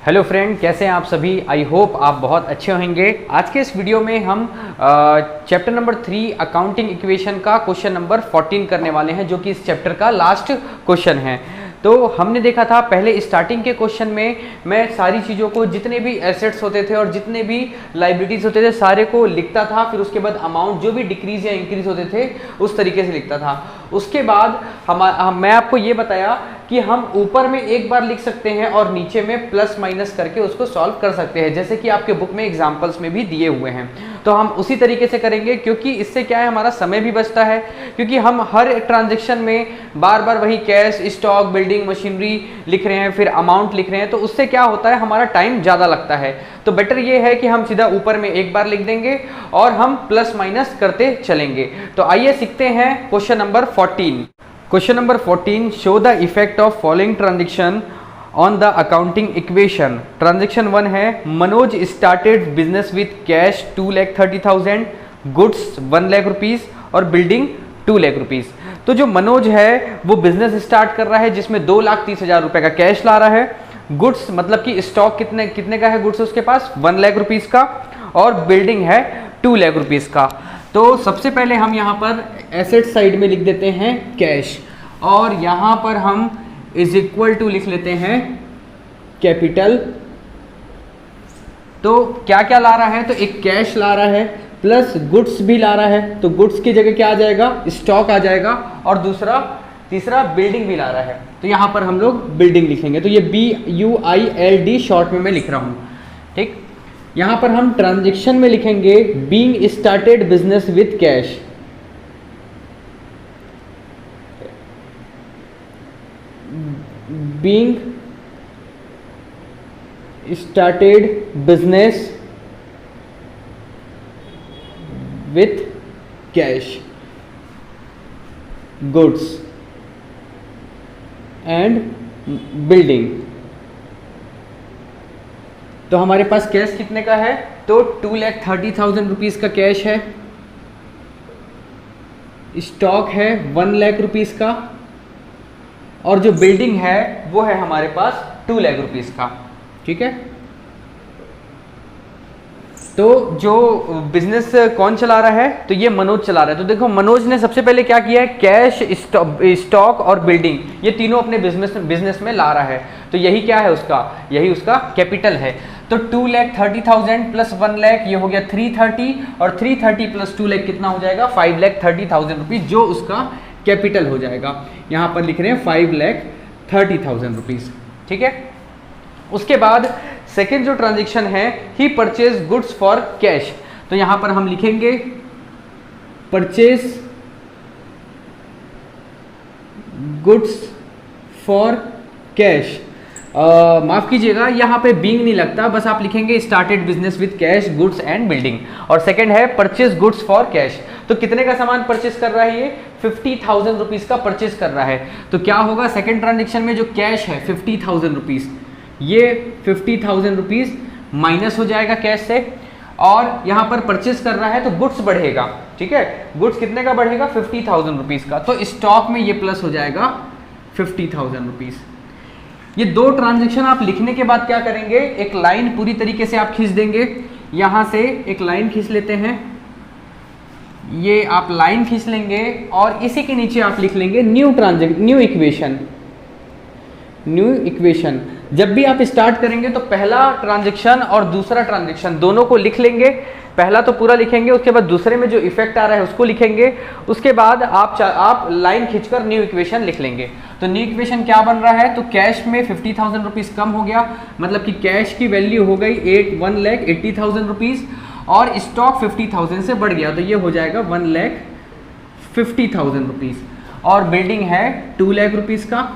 Hello friend, कैसे हैं आप सभी। आई होप आप बहुत अच्छे होंगे। आज के इस वीडियो में हम चैप्टर नंबर 3 अकाउंटिंग इक्वेशन का क्वेश्चन नंबर 14 करने वाले हैं, जो कि इस चैप्टर का लास्ट क्वेश्चन है। तो हमने देखा था पहले स्टार्टिंग के क्वेश्चन में मैं सारी चीज़ों को, जितने भी एसेट्स होते थे और जितने भी लाइबिलिटीज़ होते थे, सारे को लिखता था। फिर उसके बाद अमाउंट जो भी डिक्रीज या इंक्रीज होते थे उस तरीके से लिखता था। उसके बाद मैं आपको ये बताया कि हम ऊपर में एक बार लिख सकते हैं और नीचे में प्लस माइनस करके उसको सॉल्व कर सकते हैं, जैसे कि आपके बुक में एग्जांपल्स में भी दिए हुए हैं। तो हम उसी तरीके से करेंगे, क्योंकि इससे क्या है, हमारा समय भी बचता है। क्योंकि हम हर ट्रांजेक्शन में बार बार वही कैश, स्टॉक, बिल्डिंग, मशीनरी लिख रहे हैं, फिर अमाउंट लिख रहे हैं, तो उससे क्या होता है, हमारा टाइम ज़्यादा लगता है। तो बेटर ये है कि हम सीधा ऊपर में एक बार लिख देंगे और हम प्लस माइनस करते चलेंगे। तो आइए सीखते हैं question number 14। Question number 14, show the effect of following transaction on the accounting equation. Transaction 1 है, Manoj started business with cash 2,30,000, goods 1 lakh rupees और बिल्डिंग 2 लाख रुपीज़। तो जो मनोज है वो बिजनेस स्टार्ट कर रहा है जिसमें 2,30,000 रुपये का कैश ला रहा है। गुड्स मतलब कि स्टॉक कितने का है गुड्स उसके पास, 1 लाख रुपीज़ का, और बिल्डिंग है 2 लाख रुपीज़ का। तो सबसे पहले हम यहाँ पर एसेट साइड में लिख देते हैं कैश, और यहाँ पर हम इज इक्वल टू लिख लेते हैं कैपिटल। तो क्या क्या ला रहा है, तो एक कैश ला रहा है प्लस गुड्स भी ला रहा है। तो गुड्स की जगह क्या आ जाएगा, स्टॉक आ जाएगा, और तीसरा बिल्डिंग भी ला रहा है। तो यहाँ पर हम लोग बिल्डिंग लिखेंगे। तो ये BUILD शॉर्ट में मैं लिख रहा हूँ, ठीक। यहाँ पर हम ट्रांजेक्शन में लिखेंगे being started business with cash. Being started business with cash, goods and building. तो हमारे पास कैश कितने का है, तो 2,30,000 रुपीज़ का कैश है। स्टॉक है 1 लाख रुपीज़ का, और जो बिल्डिंग है वो है हमारे पास 2 लाख रुपीज़ का, ठीक है। तो जो बिजनेस कौन चला रहा है, तो ये मनोज चला रहा है। तो देखो मनोज ने सबसे पहले क्या किया है, कैश, स्टॉक और बिल्डिंग, ये तीनों अपने बिजनेस में ला रहा है। तो यही क्या है उसका, यही उसका कैपिटल है। तो 2,30,000 प्लस 1 लाख, ये हो गया 330, और 330 प्लस 2 लाख कितना हो जाएगा, 5,30,000 रुपीज़, जो उसका कैपिटल हो जाएगा। यहाँ पर लिख रहे हैं 5,30,000 रुपीज़, ठीक है। उसके बाद सेकेंड जो ट्रांजेक्शन है, ही परचेज गुड्स फॉर कैश। तो यहाँ पर हम लिखेंगे परचेज गुड्स फॉर कैश। माफ कीजिएगा, यहाँ पे बीइंग नहीं लगता, बस आप लिखेंगे started business with cash, goods and building. और सेकंड है परचेज गुड्स फॉर कैश। तो कितने का सामान परचेज कर रहा है, ये 50,000 रुपीज़ का परचेज कर रहा है। तो क्या होगा, सेकंड ट्रांजेक्शन में जो कैश है 50,000 रुपीज़, ये 50,000 रुपीज़ माइनस हो जाएगा कैश से, और यहाँ पर परचेज कर रहा है तो गुड्स बढ़ेगा, ठीक है। गुड्स कितने का बढ़ेगा, 50,000 रुपीज़ का। तो स्टॉक में ये प्लस हो जाएगा 50,000 रुपीज़। ये दो ट्रांजेक्शन आप लिखने के बाद क्या करेंगे, एक लाइन पूरी तरीके से आप खींच देंगे। यहाँ से एक लाइन खींच लेते हैं, ये आप लाइन खींच लेंगे, और इसी के नीचे आप लिख लेंगे न्यू इक्वेशन। जब भी आप स्टार्ट करेंगे तो पहला ट्रांजेक्शन और दूसरा ट्रांजेक्शन दोनों को लिख लेंगे। पहला तो पूरा लिखेंगे, उसके बाद दूसरे में जो इफेक्ट आ रहा है उसको लिखेंगे। उसके बाद आप लाइन खींचकर न्यू इक्वेशन लिख लेंगे। तो न्यू इक्वेशन क्या बन रहा है, तो कैश में 50,000 रुपीज़ कम हो गया, मतलब कि कैश की वैल्यू हो गई 1,80,000 रुपीज़, और स्टॉक 50,000 से बढ़ गया, तो ये हो जाएगा 1,50,000 रुपीज़, और बिल्डिंग है 2 लाख रुपीज़ का,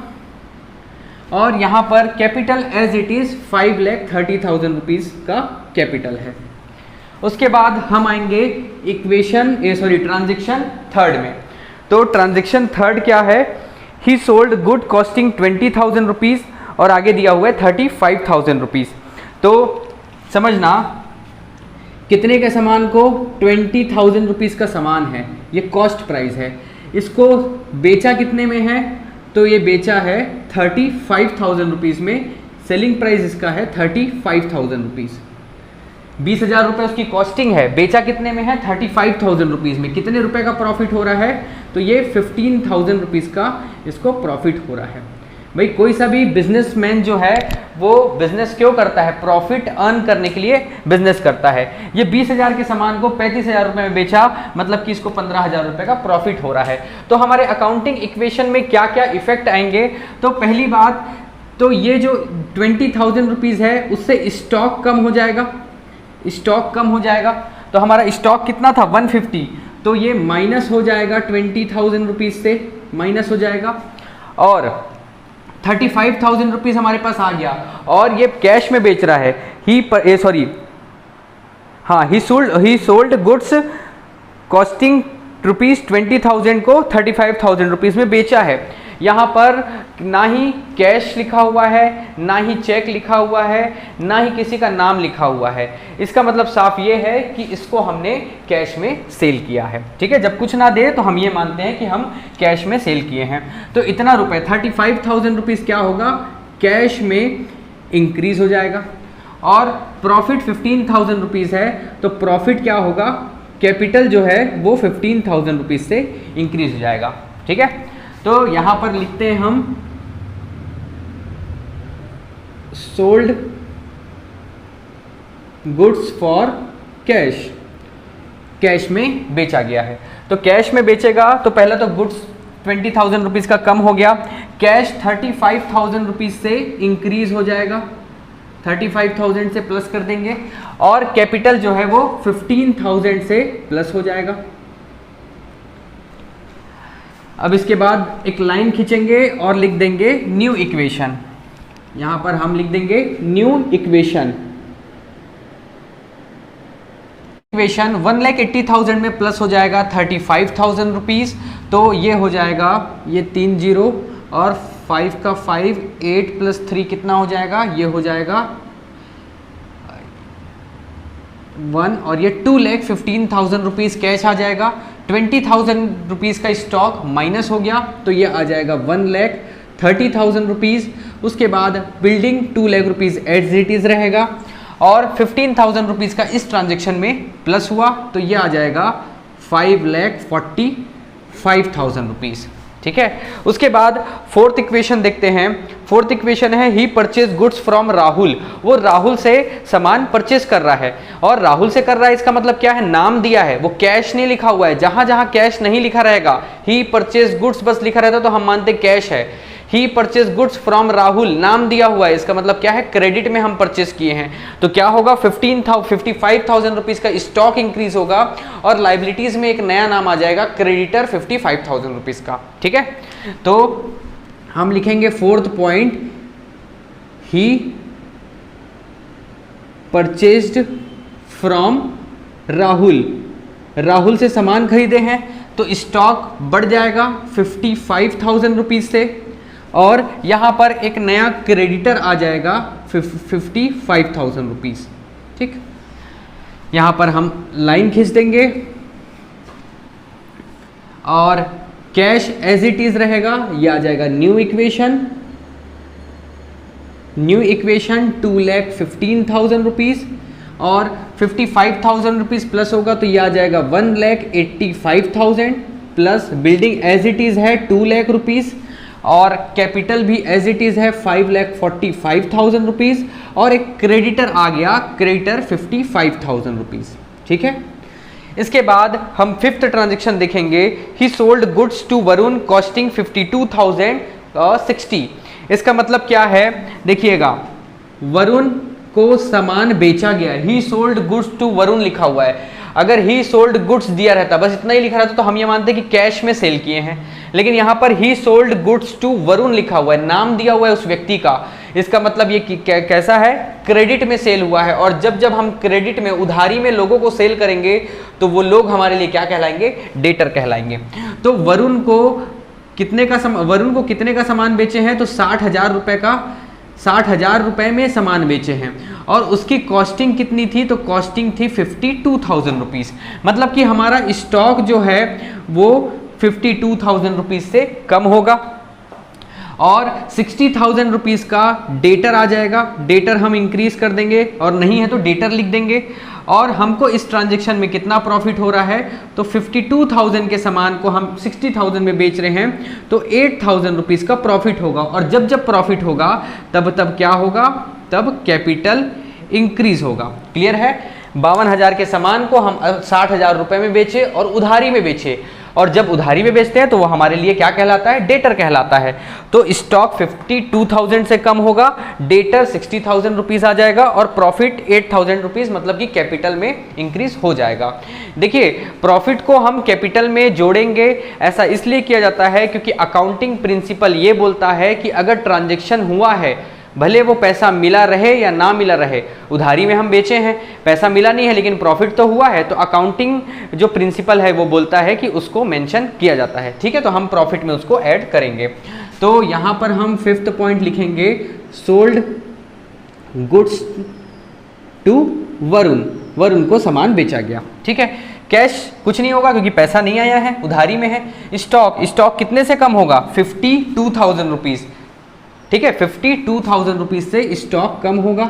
और यहाँ पर capital as it is 5,30,000 rupees का कैपिटल है। उसके बाद हम आएंगे ट्रांजेक्शन थर्ड में। तो ट्रांजेक्शन थर्ड क्या है, ही सोल्ड गुड कॉस्टिंग 20,000 रुपीज़, और आगे दिया हुआ है 35,000 रुपीज़। तो समझना, कितने के सामान को, 20,000 रुपीज़ का सामान है, ये कॉस्ट प्राइस है। इसको बेचा कितने में है, तो ये बेचा है 35,000 रुपीज़ में सेलिंग प्राइस इसका है 35,000 रुपीज़। 20,000 रुपये उसकी कॉस्टिंग है, बेचा कितने में है 35,000 रुपीज़ में। कितने रुपए का प्रॉफिट हो रहा है, तो ये 15,000 रुपीज़ का इसको प्रॉफिट हो रहा है। भाई कोई सा भी बिजनेसमैन जो है वो बिजनेस क्यों करता है, प्रॉफिट अर्न करने के लिए बिजनेस करता है। ये 20,000 के सामान को 35,000 रुपये में बेचा, मतलब कि इसको 15,000 रुपये का प्रॉफिट हो रहा है। तो हमारे अकाउंटिंग इक्वेशन में क्या क्या इफेक्ट आएंगे, तो पहली बात तो ये जो 20,000 रुपीज़ है उससे स्टॉक कम हो जाएगा, स्टॉक कम हो जाएगा। तो हमारा स्टॉक कितना था 150, तो ये माइनस हो जाएगा 20,000 रुपीज़ से, माइनस हो जाएगा। और 35,000 रुपीज़ हमारे पास आ गया, और ये कैश में बेच रहा है। ही सोल्ड गुड्स कॉस्टिंग ₹20,000 को 35,000 रुपीज़ में बेचा है। यहाँ पर ना ही कैश लिखा हुआ है, ना ही चेक लिखा हुआ है, ना ही किसी का नाम लिखा हुआ है। इसका मतलब साफ ये है कि इसको हमने कैश में सेल किया है। ठीक है, जब कुछ ना दे तो हम ये मानते हैं कि हम कैश में सेल किए हैं। तो इतना रुपए 35,000 रुपीज़ क्या होगा, कैश में इंक्रीज हो जाएगा। और प्रॉफिट 15,000 रुपीज़ है, तो प्रॉफिट क्या होगा, कैपिटल जो है वो 15,000 रुपीज़ से इंक्रीज हो जाएगा। ठीक है, तो यहां पर लिखते हैं हम sold goods for cash, cash में बेचा गया है। तो कैश में बेचेगा तो पहला तो गुड्स 20,000 रुपीज़ का कम हो गया, कैश 35,000 रुपीज़ से इंक्रीज हो जाएगा, 35,000 से प्लस कर देंगे, और कैपिटल जो है वो 15,000 से प्लस हो जाएगा। अब इसके बाद एक लाइन खींचेंगे और लिख देंगे न्यू इक्वेशन। यहां पर हम लिख देंगे न्यू इक्वेशन। इक्वेशन 1,80,000 में प्लस हो जाएगा 35,000 रुपीज़, तो ये हो जाएगा, ये 3 0 और 5 का 5, 8 + 3 कितना हो जाएगा, ये हो जाएगा 1, और ये 2,15,000 रुपीज़ कैश आ जाएगा। 20,000 रुपीज़ का स्टॉक माइनस हो गया, तो ये आ जाएगा 1,30,000 रुपीज़। उसके बाद building 2 lakh rupees as it is रहेगा, और 15,000 रुपीज़ का इस ट्रांजेक्शन में प्लस हुआ, तो ये आ जाएगा 5,45,000 रुपीज़। ठीक है, उसके बाद फोर्थ इक्वेशन देखते हैं। फोर्थ इक्वेशन है ही परचेज गुड्स फ्रॉम राहुल। वो राहुल से सामान परचेज कर रहा है, और राहुल से कर रहा है, इसका मतलब क्या है, नाम दिया है, वो कैश नहीं लिखा हुआ है। जहां जहां कैश नहीं लिखा रहेगा, ही परचेज गुड्स बस लिखा रहता तो हम मानते कैश है। ही परचेज गुड्स फ्रॉम राहुल, नाम दिया हुआ है, इसका मतलब क्या है, क्रेडिट में हम परचेज किए हैं। तो क्या होगा, 55,000 रुपीज़ का स्टॉक इंक्रीज होगा, और लाइबिलिटीज में एक नया नाम आ जाएगा, क्रेडिटर 55,000 रुपीज़ का। ठीक है, तो हम लिखेंगे fourth point, he purchased from Rahul. Rahul से सामान खरीदे हैं, तो स्टॉक बढ़ जाएगा 55,000 रुपीज़ से, और यहाँ पर एक नया क्रेडिटर आ जाएगा 55,000 रुपीज़। ठीक, यहाँ पर हम लाइन खींच देंगे, और कैश एज इट इज़ रहेगा, ये आ जाएगा new equation. New equation 2,15,000 rupees, और 55,000 रुपीज़ प्लस होगा, तो ये आ जाएगा 1,85,000 plus building as it is है 2 लाख रुपीज़, और कैपिटल भी एज इट इज़ है 5,45,000 रुपीज़, और एक क्रेडिटर आ गया, क्रेडिटर 55,000 रुपीज़। ठीक है, इसके बाद हम फिफ्थ ट्रांजेक्शन देखेंगे, he sold goods to Varun costing 52,060। इसका मतलब क्या है, देखिएगा, वरुण को सामान बेचा गया, he sold goods to Varun लिखा हुआ है। अगर ही सोल्ड गुड्स दिया रहता, बस इतना ही लिखा रहता, तो हम ये मानते कि कैश में सेल किए हैं। लेकिन यहाँ पर he sold goods to Varun लिखा हुआ है, नाम दिया हुआ है उस व्यक्ति का। इसका मतलब ये कैसा है, क्रेडिट में सेल हुआ है। और जब जब हम क्रेडिट में, उधारी में लोगों को सेल करेंगे, तो वो लोग हमारे लिए क्या कहलाएंगे, डेटर कहलाएंगे। तो वरुण को कितने का सामान बेचे हैं, तो 60,000 रुपये का, 60,000 रुपये में सामान बेचे हैं, और उसकी कॉस्टिंग कितनी थी, तो कॉस्टिंग थी 52,000 रुपीज़। मतलब कि हमारा स्टॉक जो है वो 52,000 रुपीज़ से कम होगा। और 60,000 रुपीज़ का डेटर आ जाएगा। डेटर हम इंक्रीज कर देंगे और नहीं है तो डेटर लिख देंगे। और हमको इस ट्रांजेक्शन में कितना प्रॉफिट हो रहा है, तो 52,000 के सामान को हम 60,000 में बेच रहे हैं तो 8,000 रुपीज़ का प्रॉफिट होगा। और जब जब प्रॉफिट होगा तब क्या होगा, तब कैपिटल इंक्रीज होगा। क्लियर है। 52,000 के सामान को हम 60,000 रुपये में बेचे और उधारी में बेचे, और जब उधारी में बेचते हैं तो वो हमारे लिए क्या कहलाता है, डेटर कहलाता है। तो स्टॉक 52,000 से कम होगा, डेटर 60,000 रुपीज़ आ जाएगा और प्रॉफिट 8,000 रुपीज़, मतलब कि कैपिटल में इंक्रीज हो जाएगा। देखिए प्रॉफिट को हम कैपिटल में जोड़ेंगे, ऐसा इसलिए किया जाता है क्योंकि अकाउंटिंग प्रिंसिपल ये बोलता है कि अगर ट्रांजेक्शन हुआ है, भले वो पैसा मिला रहे या ना मिला रहे, उधारी में हम बेचे हैं, पैसा मिला नहीं है लेकिन प्रॉफिट तो हुआ है, तो अकाउंटिंग जो प्रिंसिपल है वो बोलता है कि उसको मेंशन किया जाता है। ठीक है, तो हम प्रॉफिट में उसको ऐड करेंगे। तो यहाँ पर हम 5th पॉइंट लिखेंगे, sold goods to Varun, Varun को सामान बेचा गया। ठीक है, कैश कुछ नहीं होगा क्योंकि पैसा नहीं आया है, उधारी में है। स्टॉक कितने से कम होगा, 52,000 रुपीज़। ठीक है, 52,000 रुपीज से स्टॉक कम होगा।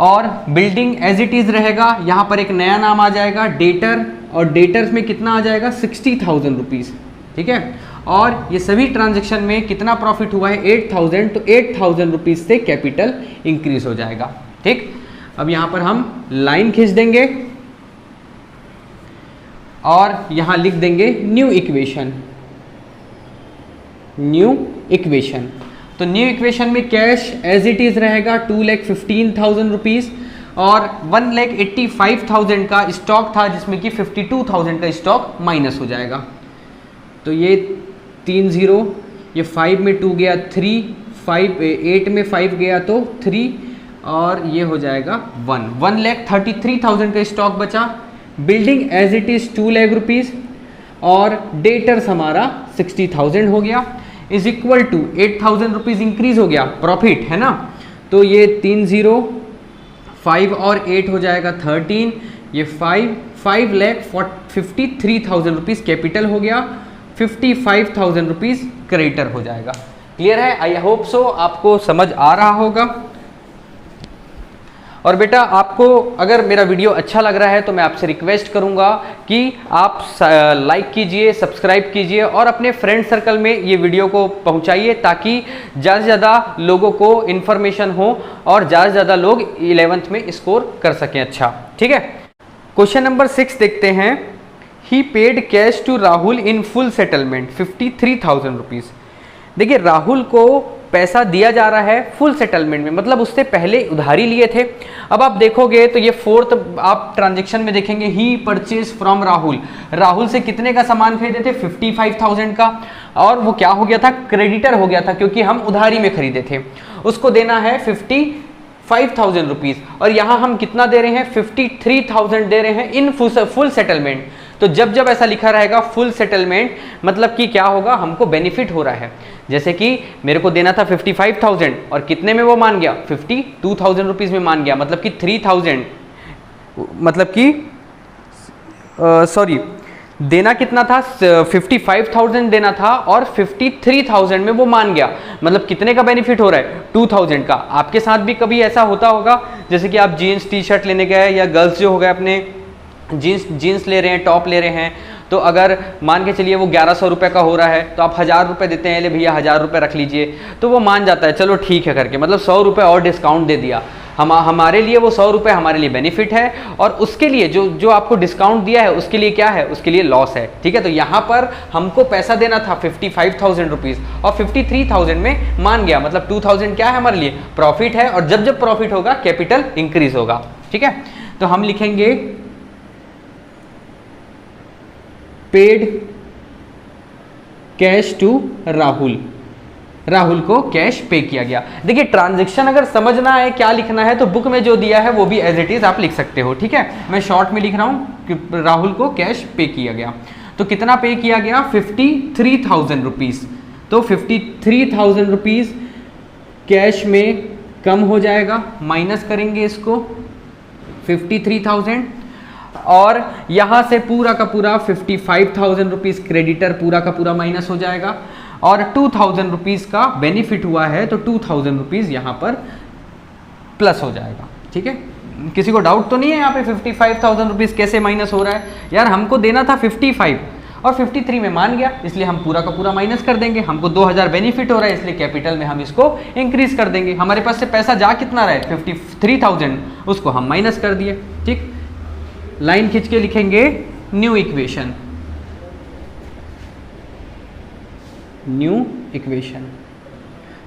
और बिल्डिंग एज इट इज रहेगा, यहां पर एक नया नाम आ जाएगा डेटर, और डेटर्स में कितना आ जाएगा, 60,000 रुपीज। ठीक है, और ये सभी ट्रांजैक्शन में कितना प्रॉफिट हुआ है, 8,000, तो 8,000 रुपीज से कैपिटल इंक्रीज हो जाएगा। ठीक, अब यहां पर हम लाइन खींच देंगे और यहां लिख देंगे न्यू इक्वेशन। न्यू इक्वेशन, तो न्यू इक्वेशन में कैश एज इट इज रहेगा 2,15,000 रुपीज़, और 1,85,000 का स्टॉक था जिसमें कि 52,000 का स्टॉक माइनस हो जाएगा। तो ये 3 0, ये 5 में 2 गया 3, 8 में 5 गया तो 3, और ये हो जाएगा 1। 1,33,000 का स्टॉक बचा। Building as it is 2 lakh rupees, और डेटर्स हमारा 60,000 हो गया, is equal to 8,000 rupees increase हो गया, प्रॉफिट है ना। तो ये 3 0, 5 और 8 हो जाएगा 13, ये 5,53,000 रुपीज़ कैपिटल हो गया, 55,000 रुपीज़ क्रेडिटर हो जाएगा। क्लियर है, आई होप सो आपको समझ आ रहा होगा। और बेटा आपको अगर मेरा वीडियो अच्छा लग रहा है तो मैं आपसे रिक्वेस्ट करूंगा कि आप लाइक कीजिए, सब्सक्राइब कीजिए और अपने फ्रेंड सर्कल में ये वीडियो को पहुंचाइए, ताकि ज़्यादा से ज़्यादा लोगों को इन्फॉर्मेशन हो और ज़्यादा से ज़्यादा लोग 11th में स्कोर कर सकें अच्छा। ठीक है, क्वेश्चन नंबर 6 देखते हैं। He paid cash to Rahul in full settlement 53,000 rupees. देखिए राहुल को पैसा दिया जा रहा है फुल सेटलमेंट में, मतलब उससे पहले उधारी लिए थे। अब आप देखोगे तो ये 4th आप ट्रांजैक्शन में देखेंगे, ही परचेज फ्रॉम राहुल। राहुल से कितने का सामान खरीदे थे, 55,000 का, और वो क्या हो गया था, क्रेडिटर हो गया था क्योंकि हम उधारी में खरीदे थे। उसको देना है 55,000 रुपीज़, और यहाँ हम कितना दे रहे हैं, 53,000 दे रहे हैं इन फुल सेटलमेंट। तो जब जब ऐसा लिखा रहेगा फुल सेटलमेंट, मतलब कि क्या होगा, हमको बेनिफिट हो रहा है। जैसे कि मेरे को देना था 55,000 और कितने में वो मान गया, 52,000 रुपीज़ में मान गया, मतलब कि 3,000, मतलब कि सॉरी देना कितना था, 55,000 देना था और 53,000 में वो मान गया, मतलब कितने का बेनिफिट हो रहा है, 2,000 का। आपके साथ भी कभी ऐसा होता होगा, जैसे कि आप जीन्स टी शर्ट लेने गए, या गर्ल्स जो हो गए अपने जीन्स ले रहे हैं, टॉप ले रहे हैं, तो अगर मान के चलिए वो 1100 रुपये का हो रहा है तो आप 1000 रुपये देते हैं, ले भैया 1000 रुपये रख लीजिए, तो वो मान जाता है, चलो ठीक है करके, मतलब 100 रुपये और डिस्काउंट दे दिया। हमारे लिए वो 100 रुपये हमारे लिए बेनिफिट है, और उसके लिए जो आपको डिस्काउंट दिया है उसके लिए क्या है, उसके लिए लॉस है। ठीक है, तो यहाँ पर हमको पैसा देना था 55,000 रुपीज़ और 53,000 में मान गया, मतलब 2,000 क्या है हमारे लिए, प्रॉफिट है। और जब जब प्रॉफिट होगा कैपिटल इंक्रीज होगा। ठीक है, तो हम लिखेंगे paid cash to Rahul, Rahul को कैश पे किया गया। देखिए ट्रांजैक्शन अगर समझना है क्या लिखना है तो बुक में जो दिया है वो भी एज इट इज आप लिख सकते हो। ठीक है, मैं शॉर्ट में लिख रहा हूं कि राहुल को कैश पे किया गया। तो कितना पे किया गया, 53,000 रुपीज़। तो 53,000 रुपीज़ कैश में कम हो जाएगा, माइनस करेंगे इसको 53,000, और यहाँ से पूरा का पूरा 55,000 रुपीज़ क्रेडिटर पूरा का पूरा माइनस हो जाएगा। और 2000 रुपीज़ का बेनिफिट हुआ है, तो 2000 रुपीज़ यहाँ पर प्लस हो जाएगा। ठीक है, किसी को डाउट तो नहीं है यहाँ पे 55,000 रुपीज़ कैसे माइनस हो रहा है? यार हमको देना था 55 और 53 में मान गया, इसलिए हम पूरा का पूरा माइनस कर देंगे। हमको 2000 बेनिफिट हो रहा है, इसलिए कैपिटल में हम इसको इंक्रीज कर देंगे। हमारे पास से पैसा जा कितना रहा है? 53,000, उसको हम माइनस कर दिए। ठीक, लाइन खींच के लिखेंगे न्यू इक्वेशन, न्यू इक्वेशन।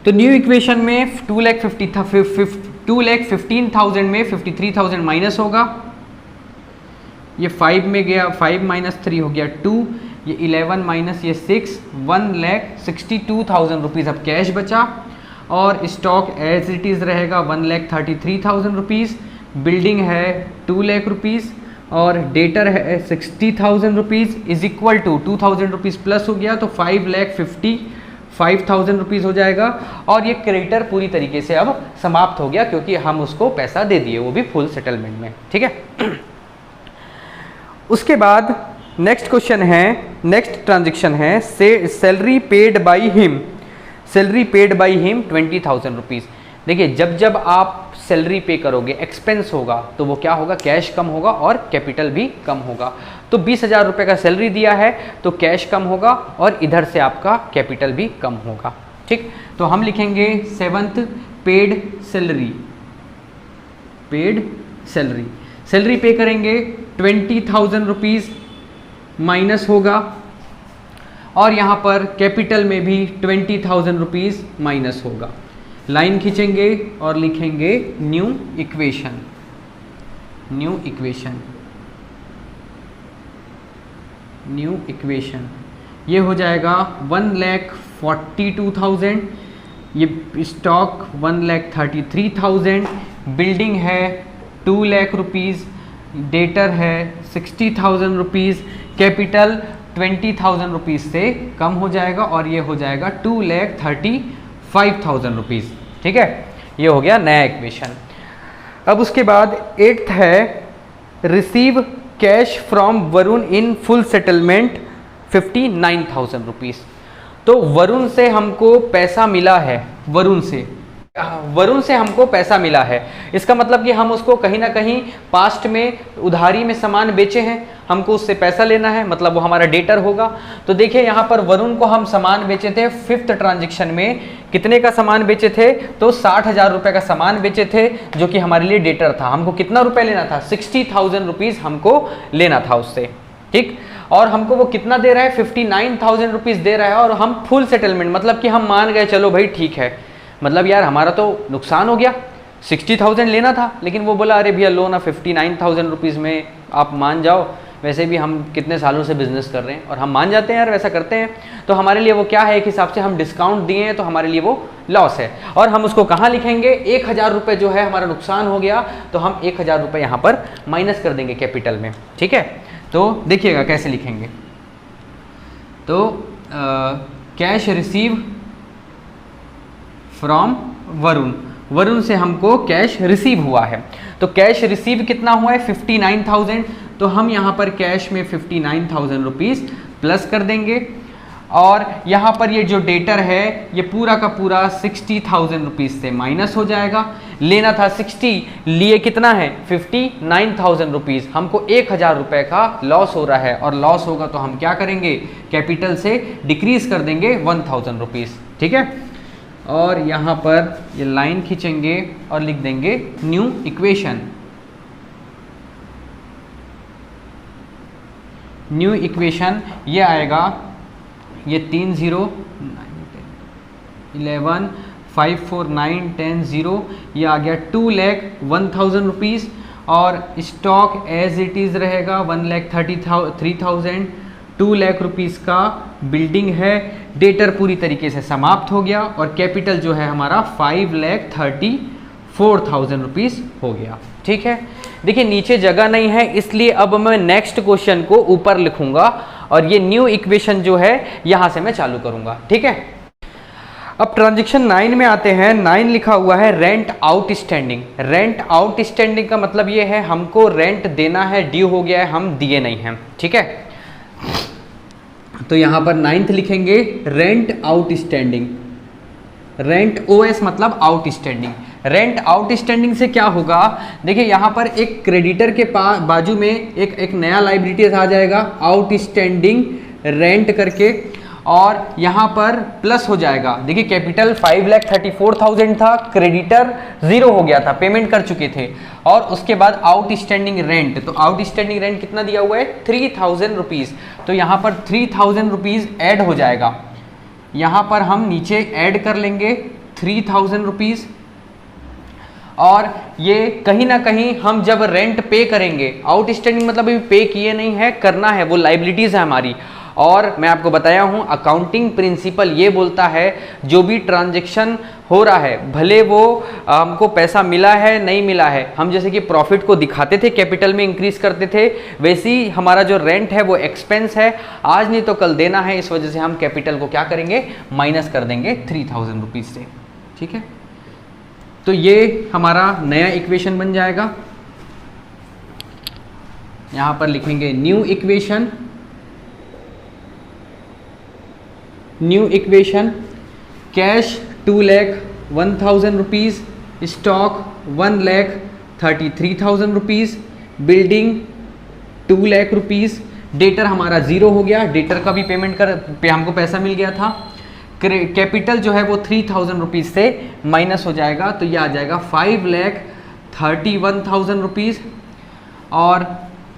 तो न्यू इक्वेशन में 2,15,000 में 53,000 माइनस होगा, ये 5 में गया, 5 माइनस 3 हो गया 2, ये 11 माइनस ये 6, 1,62,000 रुपीज़ अब कैश बचा, और स्टॉक एज इट इज़ रहेगा 1,33,000 रुपीज़, बिल्डिंग है 2 लाख रुपीज़, और डेटर है 60,000 rupees is equal to 2,000 rupees plus हो गया तो 5,55,000 रुपीज़ हो जाएगा। और ये क्रेडिटर पूरी तरीके से अब समाप्त हो गया, क्योंकि हम उसको पैसा दे दिए, वो भी फुल सेटलमेंट में। ठीक है, उसके बाद नेक्स्ट क्वेश्चन है, नेक्स्ट ट्रांजेक्शन है salary paid by him, salary paid by him 20,000 rupees. देखिए, जब जब आप सैलरी पे करोगे, एक्सपेंस होगा, तो वो क्या होगा? कैश कम होगा और कैपिटल भी कम होगा। तो 20,000 रुपये का सैलरी दिया है तो कैश कम होगा और इधर से आपका कैपिटल भी कम होगा। ठीक, तो हम लिखेंगे 7th paid salary, paid salary, salary पे करेंगे 20,000 रुपीज़ माइनस होगा, और यहाँ पर कैपिटल में भी 20,000 रुपीज़ माइनस होगा। लाइन खींचेंगे और लिखेंगे new equation, new equation, new equation. ये हो जाएगा 1,42,000, ये स्टॉक 1,33,000, बिल्डिंग है 2 लाख रुपीज़, डेटर है 60,000 रुपीज़, कैपिटल 20,000 रुपीज़ से कम हो जाएगा और ये हो जाएगा 2,35,000 रुपीज़। ठीक है, ये हो गया नया इक्वेशन। अब उसके बाद 8th है receive cash from Varun in full settlement 59,000 rupees. तो वरुण से हमको पैसा मिला है, वरुण से हमको पैसा मिला है, इसका मतलब कि हम उसको कहीं ना कहीं पास्ट में उधारी में सामान बेचे हैं, हमको उससे पैसा लेना है, मतलब वो हमारा डेटर होगा। तो देखिए यहाँ पर वरुण को हम सामान बेचे थे 5th ट्रांजेक्शन में, कितने का सामान बेचे थे? तो 60,000 रुपये का सामान बेचे थे, जो कि हमारे लिए डेटर था। हमको कितना रुपए लेना था? 60,000 रुपीज़ हमको लेना था उससे। ठीक, और हमको वो कितना दे रहा है? 59,000 रुपीज़ दे रहा है, और हम फुल सेटलमेंट, मतलब कि हम मान गए चलो भाई ठीक है, मतलब यार हमारा तो नुकसान हो गया, 60,000 लेना था, लेकिन वो बोला अरे भैया लो ना 59,000 रुपीज़ में आप मान जाओ, वैसे भी हम कितने सालों से बिजनेस कर रहे हैं और हम मान जाते हैं यार, वैसा करते हैं। तो हमारे लिए वो क्या है, एक हिसाब से हम डिस्काउंट दिए हैं तो हमारे लिए वो लॉस है। और हम उसको कहाँ लिखेंगे? 1,000 रुपये जो है हमारा नुकसान हो गया, तो हम 1,000 रुपये यहाँ पर माइनस कर देंगे कैपिटल में। ठीक है, तो देखिएगा कैसे लिखेंगे। तो cash receive from Varun, Varun से हमको कैश रिसीव हुआ है, तो कैश रिसीव कितना हुआ है? 59,000, तो हम यहाँ पर कैश में 59,000 रुपीज़ प्लस कर देंगे, और यहाँ पर ये जो डेटर है ये पूरा का पूरा 60,000 रुपीज़ से माइनस हो जाएगा। लेना था 60, लिए कितना है? 59,000 रुपीज़। हमको 1,000 रुपये का लॉस हो रहा है, और लॉस होगा तो हम क्या करेंगे? कैपिटल से डिक्रीज कर देंगे 1,000 रुपीज़। ठीक है, और यहाँ पर ये लाइन खींचेंगे और लिख देंगे न्यू इक्वेशन, न्यू इक्वेशन। ये आएगा, ये 3 0 11 5 4 9 10 0, ये आ गया 2,01,000 रुपीज़, और स्टॉक एज इट इज़ रहेगा 1,33,000, 2 लाख रुपीज़ का बिल्डिंग है, डेटर पूरी तरीके से समाप्त हो गया, और कैपिटल जो है हमारा 5,34,000 रुपीज़ हो गया। ठीक है, देखिए नीचे जगह नहीं है, इसलिए अब मैं नेक्स्ट क्वेश्चन को ऊपर लिखूंगा, और ये न्यू इक्वेशन जो है यहाँ से मैं चालू करूँगा। ठीक है, अब ट्रांजेक्शन 9 में आते हैं। 9 लिखा हुआ है रेंट आउटस्टैंडिंग। रेंट आउटस्टैंडिंग का मतलब ये है हमको रेंट देना है, ड्यू हो गया है, हम दिए नहीं हैं। ठीक है, तो यहाँ पर 9th लिखेंगे रेंट आउटस्टैंडिंग। रेंट ओएस मतलब आउटस्टैंडिंग। रेंट आउटस्टैंडिंग से क्या होगा, देखिए यहाँ पर एक क्रेडिटर के बाजू में एक नया लाइबिलिटीज आ जाएगा आउटस्टैंडिंग रेंट करके, और यहाँ पर प्लस हो जाएगा। देखिए कैपिटल 5,34,000 था, क्रेडिटर 0 हो गया था, पेमेंट कर चुके थे, और उसके बाद आउटस्टैंडिंग रेंट, तो आउटस्टैंडिंग रेंट कितना दिया हुआ है 3,000 रुपीज़, तो यहाँ पर 3,000 रुपीज़ ऐड हो जाएगा। यहाँ पर हम नीचे ऐड कर लेंगे 3,000 रुपीज़, और ये कहीं ना कहीं हम जब रेंट पे करेंगे, आउटस्टैंडिंग मतलब अभी पे किए नहीं है, करना है, वो लाइबिलिटीज़ है हमारी। और मैं आपको बताया हूँ अकाउंटिंग प्रिंसिपल ये बोलता है जो भी ट्रांजैक्शन हो रहा है, भले वो हमको पैसा मिला है नहीं मिला है, हम जैसे कि प्रॉफिट को दिखाते थे, कैपिटल में इंक्रीज करते थे, वैसे ही हमारा जो रेंट है वो एक्सपेंस है, आज नहीं तो कल देना है, इस वजह से हम कैपिटल को क्या करेंगे, माइनस कर देंगे 3,000 रुपीज़ से। ठीक है, तो ये हमारा नया इक्वेशन बन जाएगा। यहाँ पर लिखेंगे new equation. New equation, cash 2,01,000 rupees, stock 1,33,000 rupees, building 2 lakh rupees, debtor हमारा 0 हो गया, डेटर का भी पेमेंट हमको पैसा मिल गया था। कैपिटल जो है वो 3,000 रुपीज़ से माइनस हो जाएगा, तो ये आ जाएगा 5,31,000 रुपीज़, और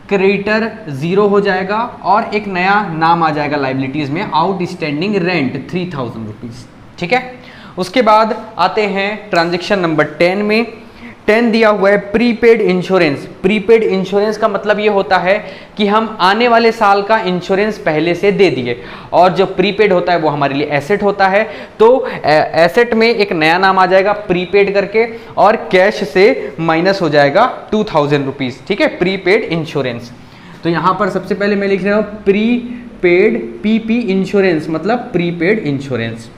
क्रेडिटर 0 हो जाएगा, और एक नया नाम आ जाएगा लाइबिलिटीज़ में आउटस्टैंडिंग रेंट 3,000 रुपीज़। ठीक है, उसके बाद आते हैं ट्रांजैक्शन नंबर 10 में। 10 दिया हुआ है प्रीपेड इंश्योरेंस। प्रीपेड इंश्योरेंस का मतलब ये होता है कि हम आने वाले साल का इंश्योरेंस पहले से दे दिए, और जो प्रीपेड होता है वो हमारे लिए एसेट होता है, तो एसेट में एक नया नाम आ जाएगा प्रीपेड करके, और कैश से माइनस हो जाएगा 2,000 रुपीज़। ठीक है, प्रीपेड इंश्योरेंस। तो यहाँ पर सबसे पहले मैं लिख रहा हूँ प्रीपेड, पीपी इंश्योरेंस मतलब प्रीपेड इंश्योरेंस।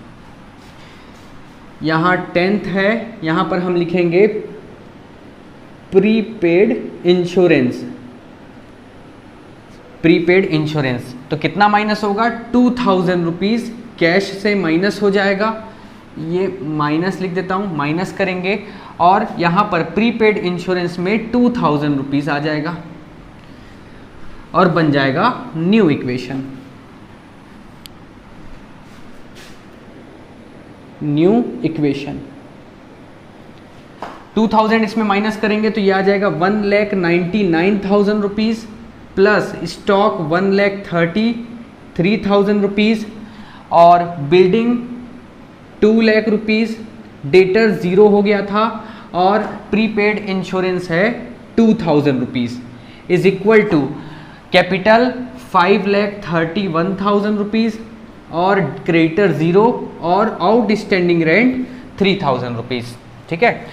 यहाँ 10th है, यहाँ पर हम लिखेंगे प्रीपेड इंश्योरेंस। प्रीपेड इंश्योरेंस तो कितना माइनस होगा, 2,000 रुपीज़ कैश से माइनस हो जाएगा, ये माइनस लिख देता हूँ, माइनस करेंगे, और यहाँ पर प्रीपेड इंश्योरेंस में 2,000 रुपीज़ आ जाएगा, और बन जाएगा न्यू इक्वेशन। न्यू इक्वेशन 2,000 इसमें माइनस करेंगे तो ये आ जाएगा 1,99,000 रुपीज़, प्लस स्टॉक 1,33,000 रुपीज़, और बिल्डिंग 2 लाख रुपीज़, डेटर 0 हो गया था, और प्रीपेड इंश्योरेंस है 2,000 rupees, is equal to capital 5,31,000 rupees, और क्रेडिटर 0, और आउटस्टैंडिंग रेंट 3,000 रुपीज़। ठीक है,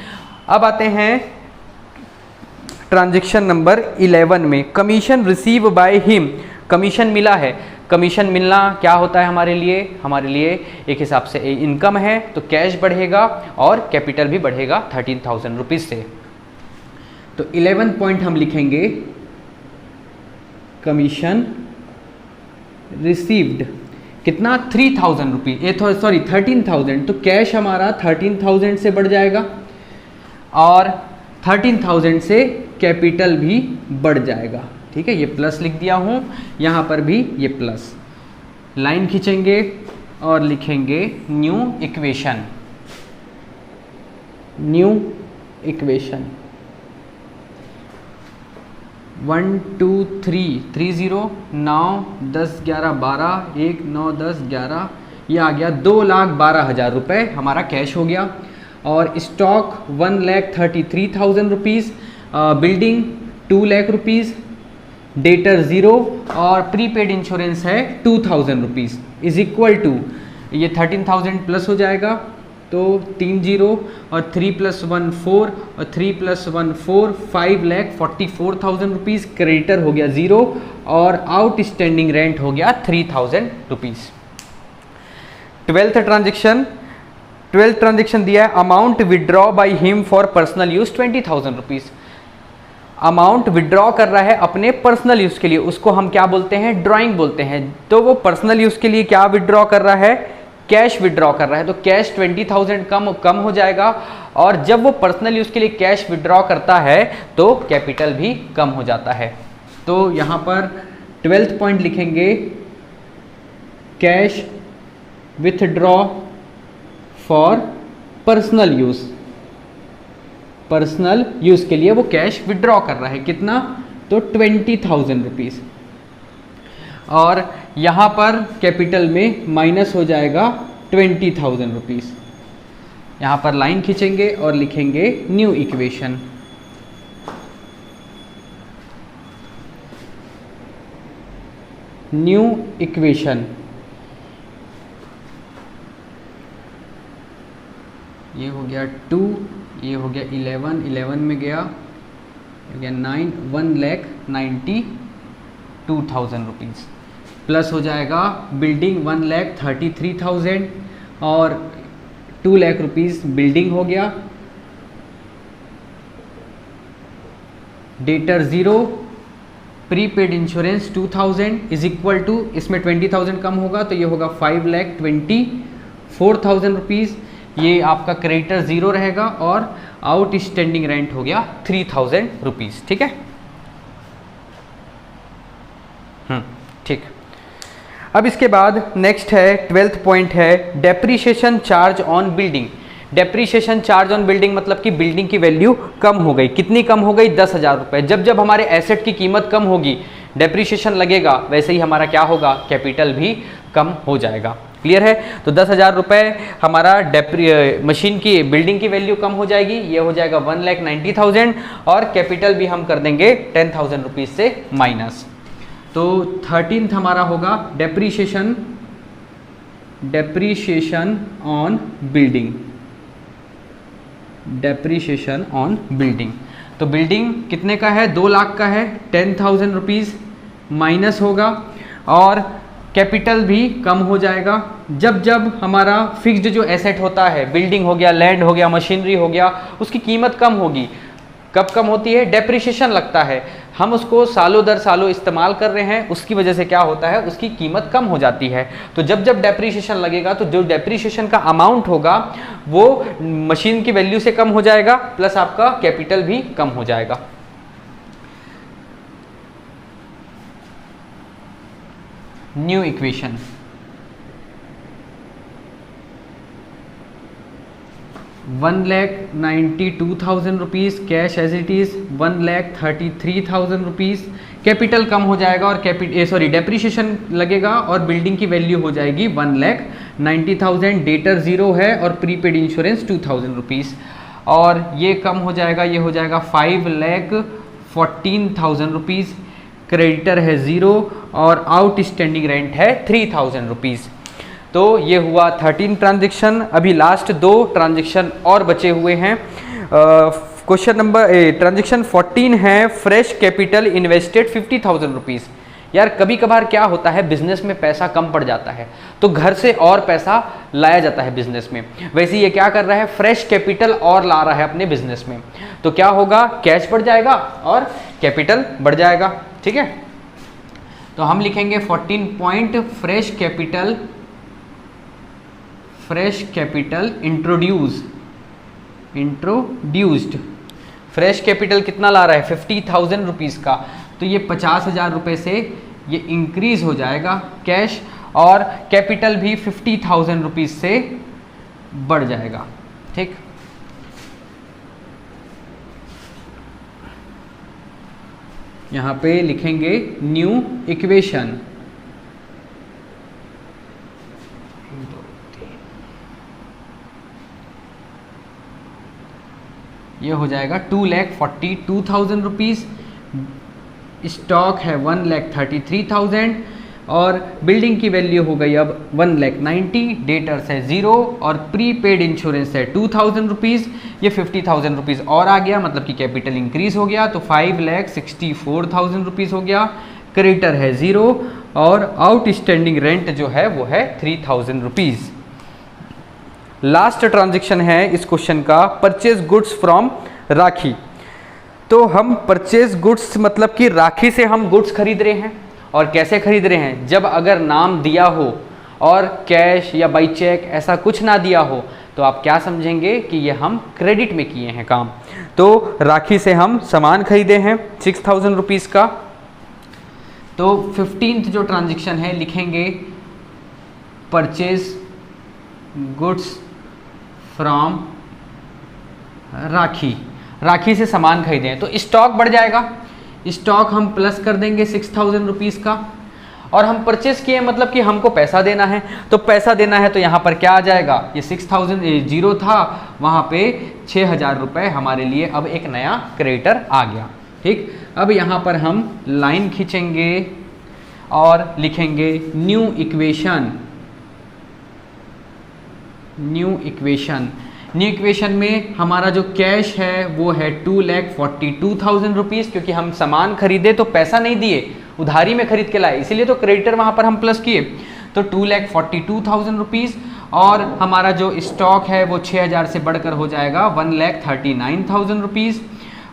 अब आते हैं ट्रांजैक्शन नंबर 11 में, commission receive by him. Commission मिला है, कमीशन मिलना क्या होता है हमारे लिए, हमारे लिए एक हिसाब से इनकम है, तो कैश बढ़ेगा और कैपिटल भी बढ़ेगा 13,000 रुपीज़ से। तो 11 पॉइंट हम लिखेंगे कमीशन रिसीव्ड कितना 3,000 रुपीज़, सॉरी 13,000, तो कैश हमारा 13,000 से बढ़ जाएगा, और 13,000 से कैपिटल भी बढ़ जाएगा। ठीक है, ये प्लस लिख दिया हूँ, यहाँ पर भी ये प्लस, लाइन खींचेंगे और लिखेंगे न्यू इक्वेशन। न्यू इक्वेशन 1 2 3 30 9 10 11 12 1 9 10 11, ये आ गया 2,12,000 रुपये हमारा कैश हो गया, और stock 1,33,000 rupees, building 2 lakh rupees, debtor 0, और प्रीपेड इंश्योरेंस है 2,000 रुपीज़, इज इक्वल टू ये 13,000 प्लस हो जाएगा, तो 3 0 और 3 + 1 4 और 3 + 1 4, 5,44,000 रुपीज़, क्रेडिटर हो गया 0, और आउटस्टैंडिंग रेंट हो गया 3,000 रुपीज़। 12th ट्रांजेक्शन दिया है, amount withdraw by him for personal use 20,000 rupees. Amount withdraw कर रहा है अपने पर्सनल यूज़ के लिए, उसको हम क्या बोलते हैं, ड्राइंग बोलते हैं। तो वो पर्सनल यूज़ के लिए क्या विड्रॉ कर रहा है, कैश विड्रॉ कर रहा है। तो कैश 20,000 कम हो जाएगा, और जब वो पर्सनल यूज़ के लिए कैश विड्रॉ करता है तो कैपिटल भी कम हो जाता है। तो यहाँ पर 12th पॉइंट लिखेंगे, cash withdraw for personal use. Personal use के लिए वो कैश विड्रॉ कर रहा है, कितना, तो 20,000 रुपीज़। और यहाँ पर कैपिटल में माइनस हो जाएगा 20,000 रुपीज़। यहाँ पर लाइन खींचेंगे और लिखेंगे न्यू इक्वेशन। न्यू इक्वेशन, ये हो गया 2, ये हो गया 11 में गया 9, 1,92,000 रुपीज़, प्लस हो जाएगा बिल्डिंग 1,33,000 और 2 लाख रुपीज़ बिल्डिंग हो गया। Debtor 0, prepaid insurance 2,000 is equal to, इसमें 20,000 कम होगा तो ये होगा 5,24,000 रुपीज़। ये आपका क्रेडिटर 0 रहेगा और आउट स्टैंडिंग रेंट हो गया 3,000 रुपीज़। ठीक है, ठीक। अब इसके बाद नेक्स्ट है 12th पॉइंट है depreciation charge on building. Depreciation charge on building मतलब कि बिल्डिंग की वैल्यू कम हो गई। कितनी कम हो गई, 10,000 रुपये। जब जब हमारे एसेट की कीमत कम होगी, डेप्रीशिएशन लगेगा, वैसे ही हमारा क्या होगा, कैपिटल भी कम हो जाएगा। क्लियर है। तो 10,000 रुपये हमारा मशीन की बिल्डिंग की वैल्यू कम हो जाएगी, ये हो जाएगा 1,90,000 और कैपिटल भी हम कर देंगे 10,000 रुपीज़ से माइनस। तो 13th हमारा होगा depreciation on building. Depreciation on building, तो बिल्डिंग कितने का है, 2 लाख का है, 10,000 रुपीज़ माइनस होगा और कैपिटल भी कम हो जाएगा। जब जब हमारा फिक्स्ड जो एसेट होता है, बिल्डिंग हो गया, लैंड हो गया, मशीनरी हो गया, उसकी कीमत कम होगी। कब कम होती है, डेप्रीशिएशन लगता है, हम उसको सालों दर सालों इस्तेमाल कर रहे हैं, उसकी वजह से क्या होता है, उसकी कीमत कम हो जाती है। तो जब जब डेप्रीशिएशन लगेगा तो जो डेप्रीशिएशन का अमाउंट होगा वो मशीन की वैल्यू से कम हो जाएगा, प्लस आपका कैपिटल भी कम हो जाएगा। New equation, ₹1,92,000 rupees, cash as it is 1,33,000 rupees. Capital कम हो जाएगा और डेप्रीशिएशन लगेगा और बिल्डिंग की वैल्यू हो जाएगी 1,90,000। डेटर 0 है और प्रीपेड इंश्योरेंस 2,000 रुपीज़ और ये कम हो जाएगा, ये हो जाएगा 5,14,000 रुपीज़। क्रेडिटर है 0 और आउटस्टैंडिंग रेंट है 3,000 रुपीज़। तो ये हुआ 13 ट्रांजेक्शन। अभी लास्ट 2 ट्रांजेक्शन और बचे हुए हैं। क्वेश्चन नंबर ट्रांजेक्शन 14 है, फ्रेश कैपिटल इन्वेस्टेड 50,000 रुपीज़। यार कभी कभार क्या होता है, बिजनेस में पैसा कम पड़ जाता है तो घर से और पैसा लाया जाता है बिजनेस में। वैसे ये क्या कर रहा है, फ्रेश कैपिटल और ला रहा है अपने बिजनेस में। तो क्या होगा, कैश बढ़ जाएगा और कैपिटल बढ़ जाएगा। ठीक है, तो हम लिखेंगे 14 point fresh capital introduced. Fresh capital कितना ला रहा है, 50,000 रुपीज़ का, तो ये 50,000 रुपये से ये इंक्रीज हो जाएगा कैश, और कैपिटल भी 50,000 रुपीज़ से बढ़ जाएगा। ठीक, यहाँ पे लिखेंगे न्यू इक्वेशन। ये हो जाएगा 2,42,000 रुपीज़। स्टॉक है 1,33,000 और बिल्डिंग की वैल्यू हो गई अब 1,90,000। डेटर्स है 0 और प्रीपेड इंश्योरेंस है 2,000 रुपीज़। ये 50,000 रुपीज़ और आ गया, मतलब कि कैपिटल इंक्रीज हो गया, तो 5,64,000 रुपीज़ हो गया। क्रेडिटर है 0 और आउटस्टैंडिंग रेंट जो है वो है 3,000 रुपीज़। लास्ट ट्रांजेक्शन है इस क्वेश्चन का, परचेज गुड्स फ्रॉम राखी। तो हम परचेज गुड्स मतलब कि राखी से हम गुड्स खरीद रहे हैं। और कैसे खरीद रहे हैं? जब अगर नाम दिया हो और कैश या बाई चेक ऐसा कुछ ना दिया हो तो आप क्या समझेंगे कि ये हम क्रेडिट में किए हैं काम। तो राखी से हम सामान खरीदे हैं 6000 रुपीज़ का। तो 15th जो ट्रांजैक्शन है लिखेंगे परचेज गुड्स फ्रॉम राखी। राखी से सामान खरीदे हैं तो स्टॉक बढ़ जाएगा, स्टॉक हम प्लस कर देंगे 6000 रुपीज़ का। और हम परचेस किए मतलब कि हमको पैसा देना है, तो पैसा देना है तो यहाँ पर क्या आ जाएगा, ये 6000 जीरो था, वहाँ पे 6000 रुपये हमारे लिए अब एक नया क्रेडिटर आ गया। ठीक, अब यहाँ पर हम लाइन खींचेंगे और लिखेंगे न्यू इक्वेशन। न्यू इक्वेशन में हमारा जो कैश है वो है 2,42,000 रुपीज़, क्योंकि हम सामान खरीदे तो पैसा नहीं दिए, उधारी में खरीद के लाए, इसीलिए तो क्रेडिटर वहाँ पर हम प्लस किए। तो 2,42,000 रुपीज़। और हमारा जो स्टॉक है वो 6000 से बढ़कर हो जाएगा 1,39,000 रुपीज़।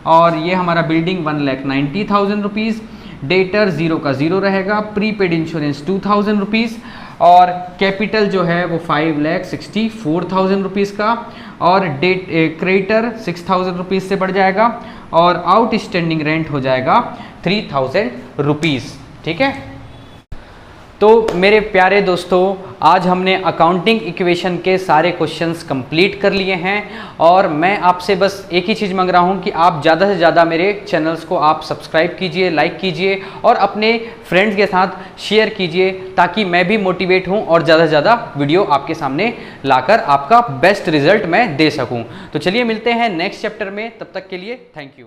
और ये हमारा बिल्डिंग 1,90,000 रुपीज़। डेटर जीरो का जीरो रहेगा। Prepaid insurance 2000 rupees. और कैपिटल जो है वो 5,64,000 रुपीज़ का। और क्रेडिटर 6,000 रुपीज़ से बढ़ जाएगा। और आउटस्टैंडिंग रेंट हो जाएगा 3,000 रुपीज़। ठीक है, तो मेरे प्यारे दोस्तों, आज हमने अकाउंटिंग इक्वेशन के सारे क्वेश्चंस कंप्लीट कर लिए हैं। और मैं आपसे बस एक ही चीज़ मांग रहा हूं कि आप ज़्यादा से ज़्यादा मेरे चैनल्स को आप सब्सक्राइब कीजिए, लाइक कीजिए और अपने फ्रेंड्स के साथ शेयर कीजिए, ताकि मैं भी मोटिवेट हूं और ज़्यादा से ज़्यादा वीडियो आपके सामने लाकर आपका बेस्ट रिजल्ट मैं दे सकूँ। तो चलिए मिलते हैं नेक्स्ट चैप्टर में, तब तक के लिए थैंक यू।